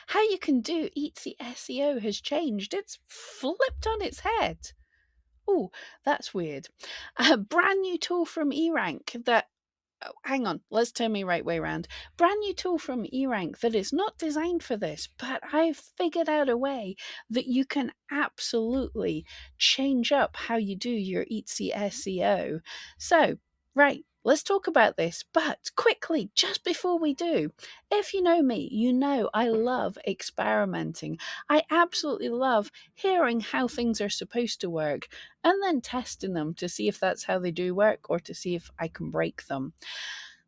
how you can do Etsy SEO has changed. It's flipped on its head. Oh, that's weird. A brand new tool from eRank that hang on, let's turn me right way around. Brand new tool from eRank that is not designed for this, but I've figured out a way that you can absolutely change up how you do your Etsy SEO. So, right, let's talk about this, but quickly, just before we do, if you know me, you know I love experimenting. I absolutely love hearing how things are supposed to work and then testing them to see if that's how they do work or to see if I can break them.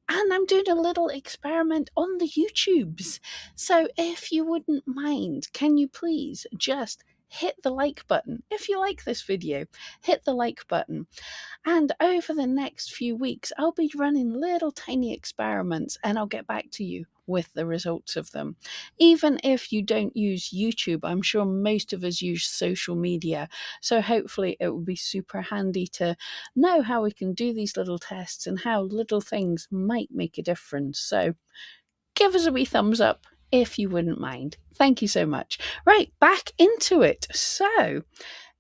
And I'm doing a little experiment on the YouTubes. So if you wouldn't mind, can you please just hit the like button? If you like this video, hit the like button. And over the next few weeks, I'll be running little tiny experiments and I'll get back to you with the results of them. Even if you don't use YouTube, I'm sure most of us use social media. So hopefully it will be super handy to know how we can do these little tests and how little things might make a difference. So give us a wee thumbs up if you wouldn't mind. Thank you so much. Right, back into it. So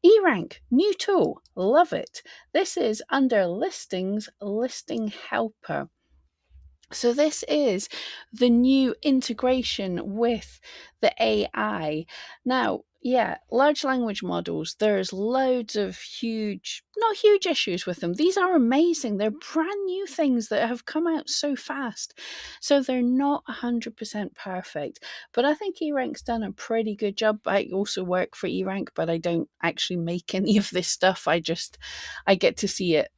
eRank, new tool, love it. This is under listings, listing helper. So this is the new integration with the AI. Now, yeah, large language models, there's loads of not huge issues with them. These are amazing. They're brand new things that have come out so fast. So they're not 100% perfect. But I think eRank's done a pretty good job. I also work for eRank, but I don't actually make any of this stuff. I get to see it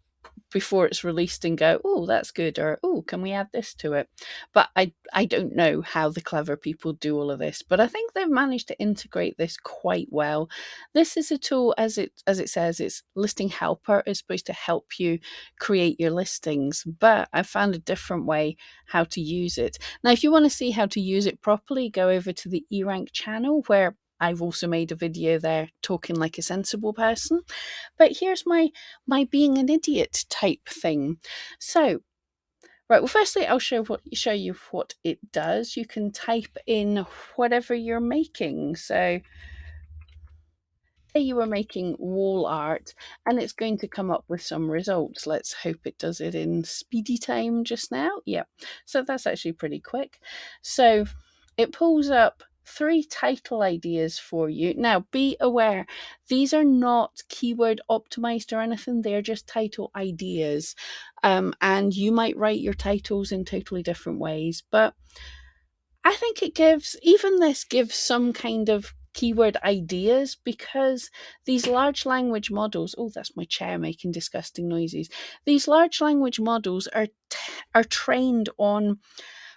before it's released and go, oh, that's good, or oh, can we add this to it? But I don't know how the clever people do all of this, but I think they've managed to integrate this quite well. This is a tool, as it says, it's listing helper. It's supposed to help you create your listings, but I found a different way how to use it. Now, if you want to see how to use it properly, go over to the eRank channel, where I've also made a video there talking like a sensible person. But here's my being an idiot type thing. So, right, well, firstly, I'll show you what it does. You can type in whatever you're making. So, say you were making wall art, and it's going to come up with some results. Let's hope it does it in speedy time just now. Yeah, so that's actually pretty quick. So, it pulls up 3 title ideas for you. Now, be aware, these are not keyword optimized or anything. They're just title ideas. And you might write your titles in totally different ways. But I think this gives some kind of keyword ideas, because these large language models, oh, that's my chair making disgusting noises. These large language models are trained on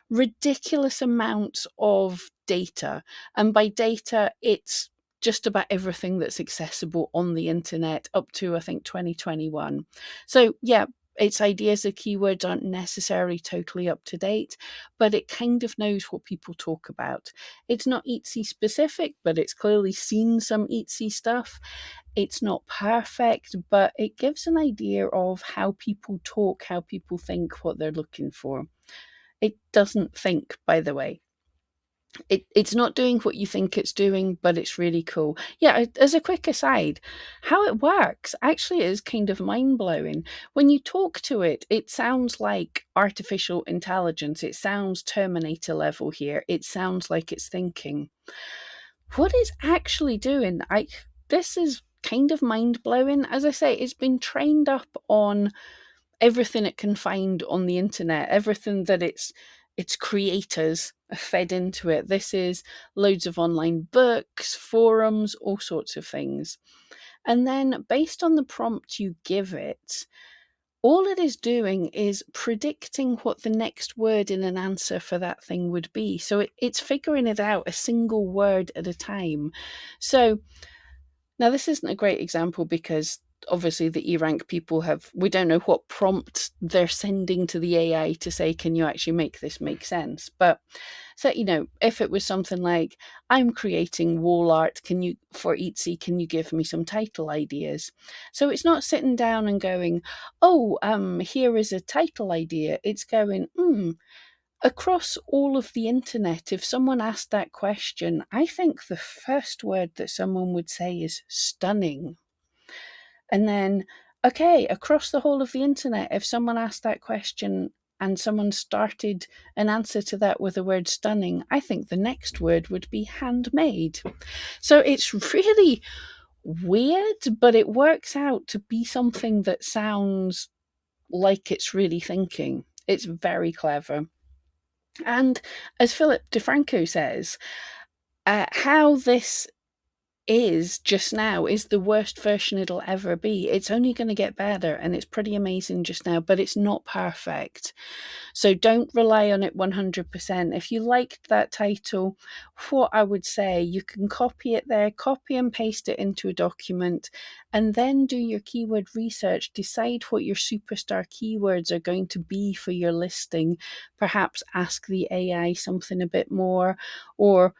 ridiculous amounts of data. And by data, it's just about everything that's accessible on the internet up to, I think, 2021. So, yeah, its ideas of keywords aren't necessarily totally up to date, but it kind of knows what people talk about. It's not Etsy specific, but it's clearly seen some Etsy stuff. It's not perfect, but it gives an idea of how people talk, how people think, what they're looking for. It doesn't think, by the way. It's not doing what you think it's doing, but it's really cool. Yeah, as a quick aside, how it works actually is kind of mind-blowing. When you talk to it, it sounds like artificial intelligence. It sounds Terminator level here. It sounds like it's thinking. What it's actually doing, this is kind of mind-blowing. As I say, it's been trained up on everything it can find on the internet, everything that its creators are fed into it. This is loads of online books, forums, all sorts of things. And then based on the prompt you give it, all it is doing is predicting what the next word in an answer for that thing would be. So it's figuring it out a single word at a time. So now, this isn't a great example because obviously the eRank people we don't know what prompt they're sending to the AI to say, can you actually make this make sense? But so, if it was something like, I'm creating wall art, for Etsy, can you give me some title ideas? So it's not sitting down and going, oh, here is a title idea. It's going, Across all of the internet, if someone asked that question, I think the first word that someone would say is stunning. And then, okay, across the whole of the internet, if someone asked that question and someone started an answer to that with the word stunning, I think the next word would be handmade. So it's really weird, but it works out to be something that sounds like it's really thinking. It's very clever. And as Philip DeFranco says, how this is just now is the worst version it'll ever be. It's only going to get better, and it's pretty amazing just now, but it's not perfect. So don't rely on it 100%. If you liked that title, what I would say, you can copy it there, copy and paste it into a document, and then do your keyword research. Decide what your superstar keywords are going to be for your listing. Perhaps ask the AI something a bit more, or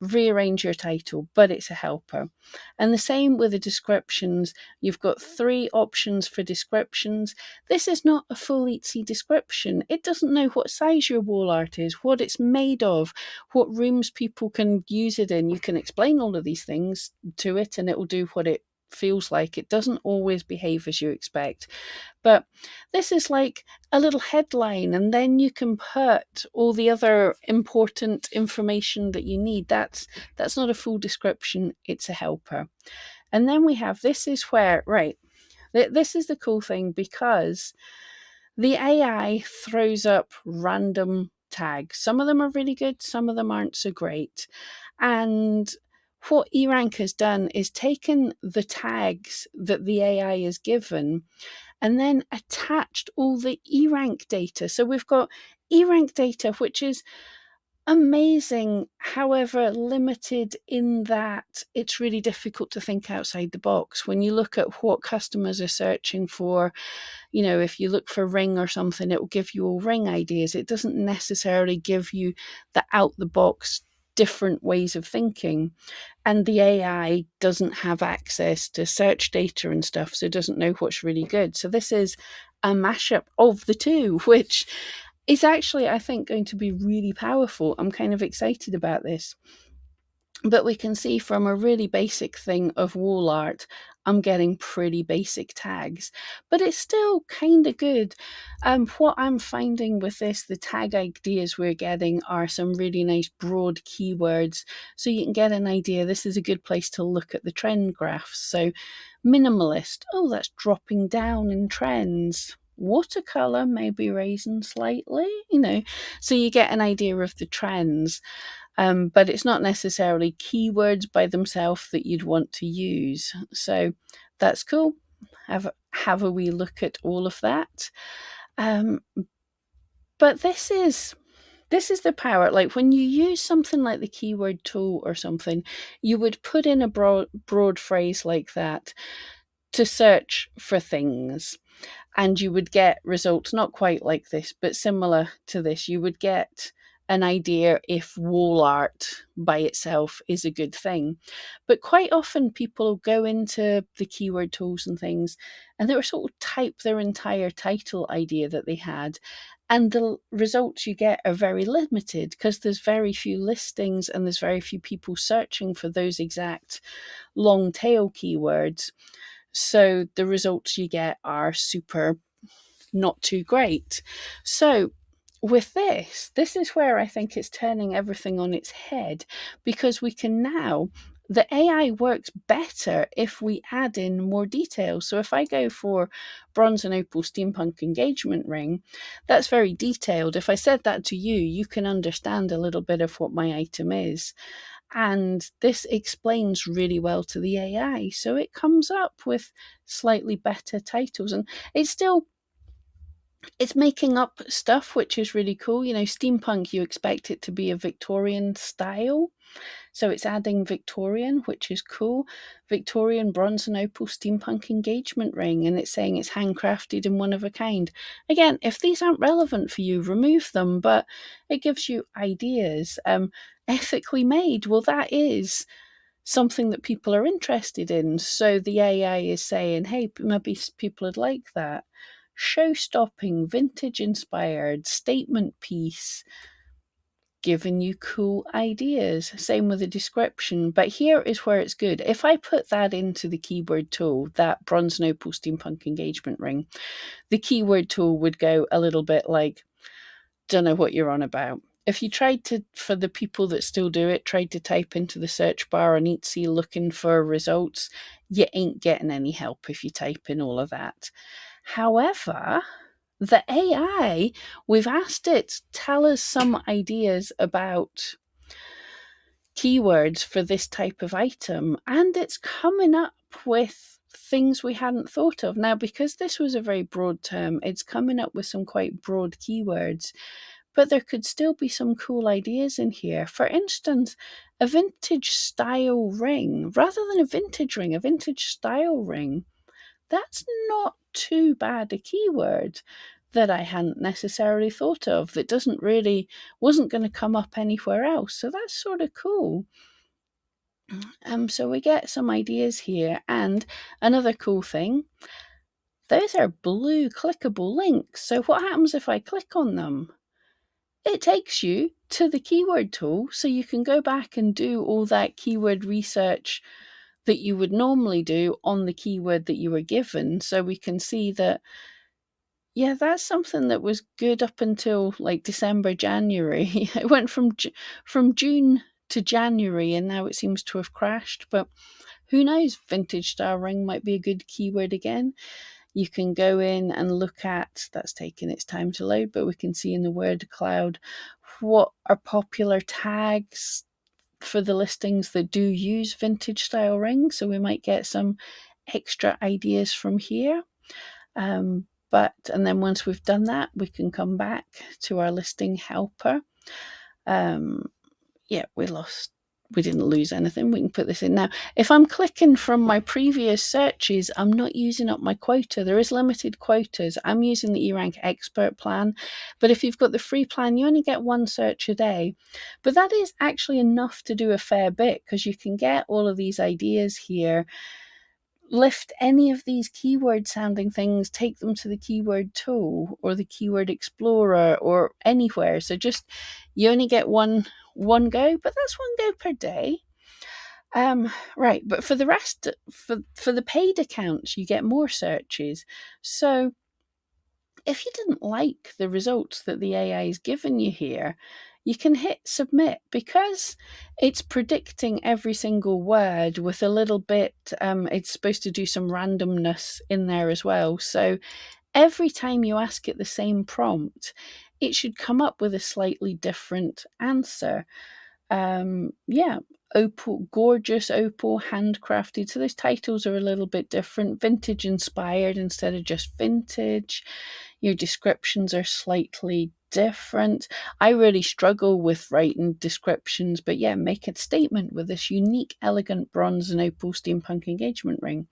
rearrange your title, but it's a helper. And the same with the descriptions. You've got 3 options for descriptions. This is not a full Etsy description. It doesn't know what size your wall art is, what it's made of, what rooms people can use it in. You can explain all of these things to it and it will do what it feels like. It doesn't always behave as you expect. But this is like a little headline, and then you can put all the other important information that you need. That's not a full description, it's a helper. And then we have, this is where, right, this is the cool thing, because the AI throws up random tags. Some of them are really good, some of them aren't so great. And what eRank has done is taken the tags that the AI is given and then attached all the eRank data. So we've got eRank data, which is amazing, however limited in that it's really difficult to think outside the box. When you look at what customers are searching for, if you look for ring or something, it will give you all ring ideas. It doesn't necessarily give you the out the box different ways of thinking. And the AI doesn't have access to search data and stuff, so it doesn't know what's really good. So this is a mashup of the two, which is actually, I think, going to be really powerful. I'm kind of excited about this. But we can see from a really basic thing of wall art, I'm getting pretty basic tags, but it's still kind of good. What I'm finding with this, the tag ideas we're getting are some really nice broad keywords, so you can get an idea. This is a good place to look at the trend graphs. So minimalist, oh, that's dropping down in trends. Watercolor maybe raising slightly, so you get an idea of the trends. But it's not necessarily keywords by themselves that you'd want to use. So that's cool. Have a wee look at all of that. But this is the power. Like when you use something like the keyword tool or something, you would put in a broad phrase like that to search for things, and you would get results not quite like this, but similar to this. You would get an idea if wall art by itself is a good thing. But quite often people go into the keyword tools and things, and they will sort of type their entire title idea that they had, and the results you get are very limited because there's very few listings and there's very few people searching for those exact long tail keywords. So the results you get are super not too great. So with this is where I think it's turning everything on its head, because we can now, the AI works better if we add in more details. So if I go for bronze and opal steampunk engagement ring, that's very detailed. If I said that to you, you can understand a little bit of what my item is. And this explains really well to the AI. So it comes up with slightly better titles. And it's making up stuff, which is really cool. Steampunk, you expect it to be a Victorian style. So it's adding Victorian, which is cool. Victorian bronze and opal steampunk engagement ring. And it's saying it's handcrafted and one of a kind. Again, if these aren't relevant for you, remove them. But it gives you ideas. Ethically made. Well, that is something that people are interested in. So the AI is saying, hey, maybe people would like that. show-stopping, vintage-inspired, statement piece, giving you cool ideas. Same with the description, but here is where it's good. If I put that into the keyword tool, that bronze and opal steampunk engagement ring, the keyword tool would go a little bit like, don't know what you're on about. If you tried to, for the people that still do it, tried to type into the search bar on eTsy looking for results, you ain't getting any help if you type in all of that. However, the AI, we've asked it, tell us some ideas about keywords for this type of item, and it's coming up with things we hadn't thought of. Now, because this was a very broad term, it's coming up with some quite broad keywords, but there could still be some cool ideas in here. For instance, a vintage style ring, rather than a vintage ring, a vintage style ring. That's not too bad a keyword that I hadn't necessarily thought of, that wasn't going to come up anywhere else. So that's sort of cool. So we get some ideas here. And another cool thing, those are blue clickable links. So what happens if I click on them? It takes you to the keyword tool, so you can go back and do all that keyword research that you would normally do on the keyword that you were given. So we can see that, yeah, that's something that was good up until like December, January. It went from June to January, and now it seems to have crashed. But who knows? Vintage style ring might be a good keyword again. You can go in and look at, that's taking its time to load, but we can see in the word cloud what are popular tags for the listings that do use vintage style rings. So we might get some extra ideas from here. And then once we've done that, we can come back to our listing helper. Yeah, we didn't lose anything. We can put this in now. If I'm clicking from my previous searches, I'm not using up my quota. There is limited quotas. I'm using the eRank expert plan, but if you've got the free plan, you only get one search a day. But that is actually enough to do a fair bit, because you can get all of these ideas here, lift any of these keyword sounding things, take them to the keyword tool or the keyword explorer or anywhere. So just, you only get one go, but that's one go per day. Right, but for the rest, for the paid accounts, you get more searches. So if you didn't like the results that the AI is giving you here, you can hit submit, because it's predicting every single word with a little bit, it's supposed to do some randomness in there as well. So every time you ask it the same prompt, it should come up with a slightly different answer. Yeah, opal, gorgeous opal, handcrafted. So those titles are a little bit different, vintage inspired instead of just vintage. Your descriptions are slightly different. I really struggle with writing descriptions, but yeah, make a statement with this unique, elegant bronze and opal steampunk engagement ring.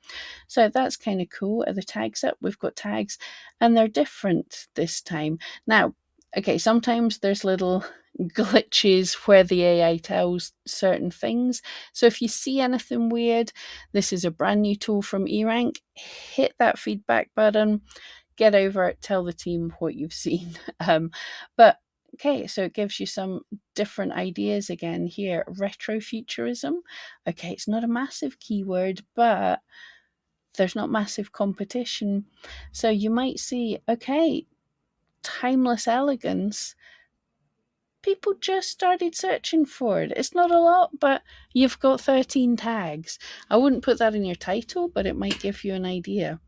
So that's kind of cool. Are the tags up? We've got tags, and they're different this time. Now, okay, sometimes there's little glitches where the AI tells certain things. So if you see anything weird, this is a brand new tool from eRank. Hit that feedback button, get over it, tell the team what you've seen. But okay, so it gives you some different ideas again here. Retrofuturism. Okay, it's not a massive keyword, but there's not massive competition. So you might see, okay, timeless elegance. People just started searching for it. It's not a lot, but you've got 13 tags. I wouldn't put that in your title, but it might give you an idea.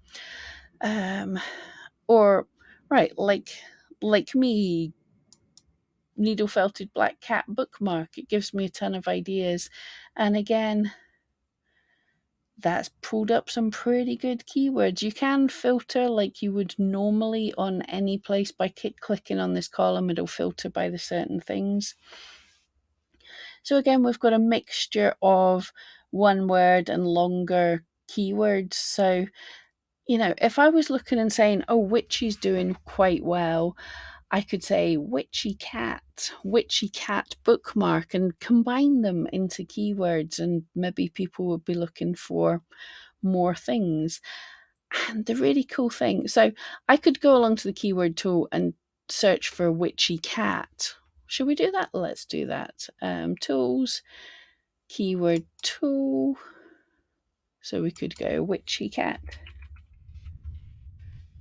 Or, right, like me, needle felted black cat bookmark. It gives me a ton of ideas. And again, that's pulled up some pretty good keywords. You can filter like you would normally on any place by clicking on this column. It'll filter by the certain things. So again, we've got a mixture of one word and longer keywords. So, you know, if I was looking and saying, oh, witchy's doing quite well, I could say witchy cat bookmark, and combine them into keywords, and maybe people would be looking for more things. And the really cool thing, so I could go along to the keyword tool and search for witchy cat. Should we do that? Let's do that. Tools, keyword tool. So we could go witchy cat,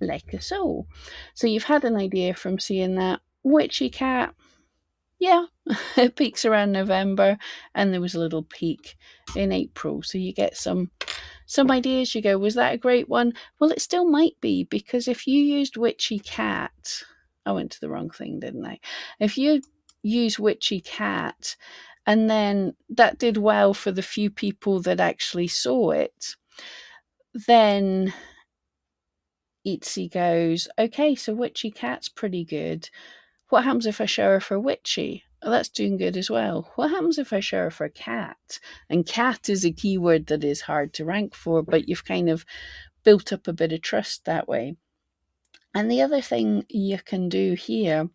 like so. So you've had an idea from seeing that. Witchy cat, yeah, it peaks around November, and there was a little peak in April. So you get some ideas. You go, was that a great one? Well, it still might be, because if you used witchy cat, I went to the wrong thing, didn't I? If you use witchy cat, and then that did well for the few people that actually saw it, then Etsy goes, okay, so witchy cat's pretty good. What happens if I show her for witchy? Oh, that's doing good as well. What happens if I show her for cat? And cat is a keyword that is hard to rank for, but you've kind of built up a bit of trust that way. And the other thing you can do here,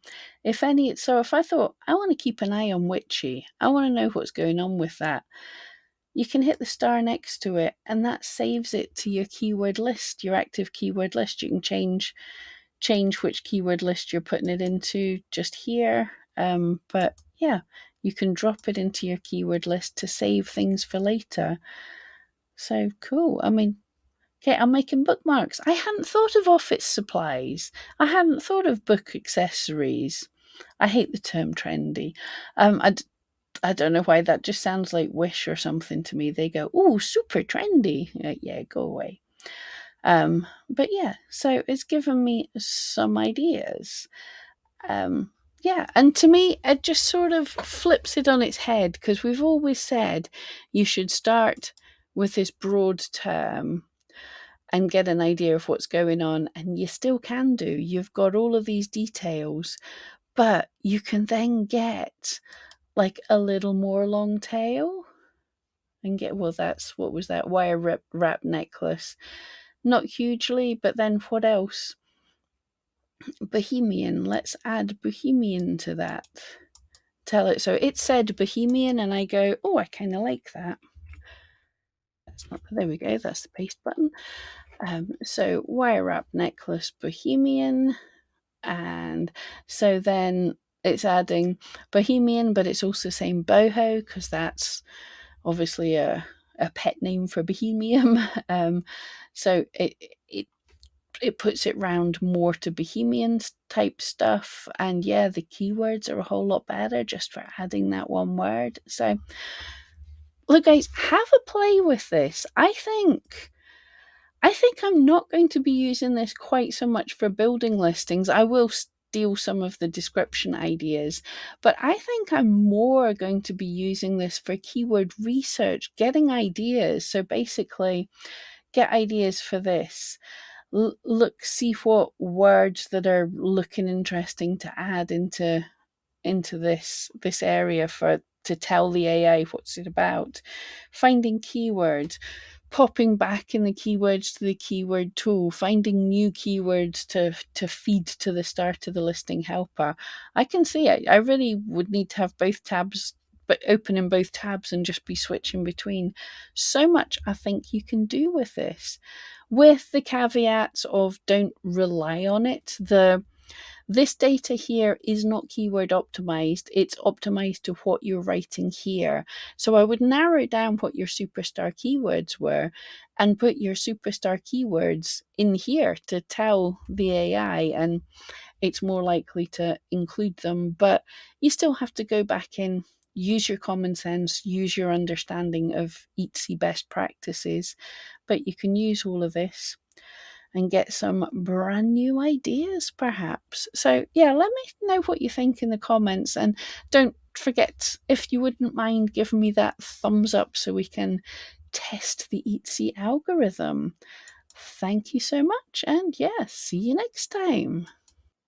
so if I thought, I want to keep an eye on witchy, I want to know what's going on with that, you can hit the star next to it, and that saves it to your keyword list, your active keyword list. You can change which keyword list you're putting it into just here. But yeah, you can drop it into your keyword list to save things for later. So cool. I mean, okay, I'm making bookmarks. I hadn't thought of office supplies. I hadn't thought of book accessories. I hate the term trendy. I don't know why, that just sounds like Wish or something to me. They go, "Oh, super trendy." Yeah, go away. But yeah, so it's given me some ideas. Yeah, and to me, it just sort of flips it on its head, because we've always said you should start with this broad term and get an idea of what's going on, and you still can do. You've got all of these details, but you can then get like a little more long tail and get, well, that's, what was that? Wire wrap necklace. Not hugely, but then what else? Bohemian. Let's add Bohemian to that. Tell it. So it said Bohemian, and I go, oh, I kind of like that. That's not, there we go. That's the paste button. So wire wrap necklace Bohemian. And so then it's adding Bohemian, but it's also saying boho, because that's obviously a pet name for Bohemian. So it puts it round more to Bohemian type stuff. And yeah, the keywords are a whole lot better just for adding that one word. So look, guys, have a play with this. I think I'm not going to be using this quite so much for building listings. I will steal some of the description ideas, but I think I'm more going to be using this for keyword research, getting ideas. So basically, get ideas for this. Look, see what words that are looking interesting to add into this area to tell the AI what's it about. Finding keywords, popping back in the keywords to the keyword tool, finding new keywords to feed to the start of the listing helper. I can see it. I really would need to have both tabs, but open in both tabs and just be switching between. So much I think you can do with this, with the caveats of don't rely on it. This data here is not keyword optimized. It's optimized to what you're writing here. So I would narrow down what your superstar keywords were and put your superstar keywords in here to tell the AI, and it's more likely to include them. But you still have to go back in, use your common sense, use your understanding of Etsy best practices. But you can use all of this and get some brand new ideas, perhaps. So, yeah, let me know what you think in the comments. And don't forget, if you wouldn't mind giving me that thumbs up so we can test the Etsy algorithm. Thank you so much. And yeah, see you next time.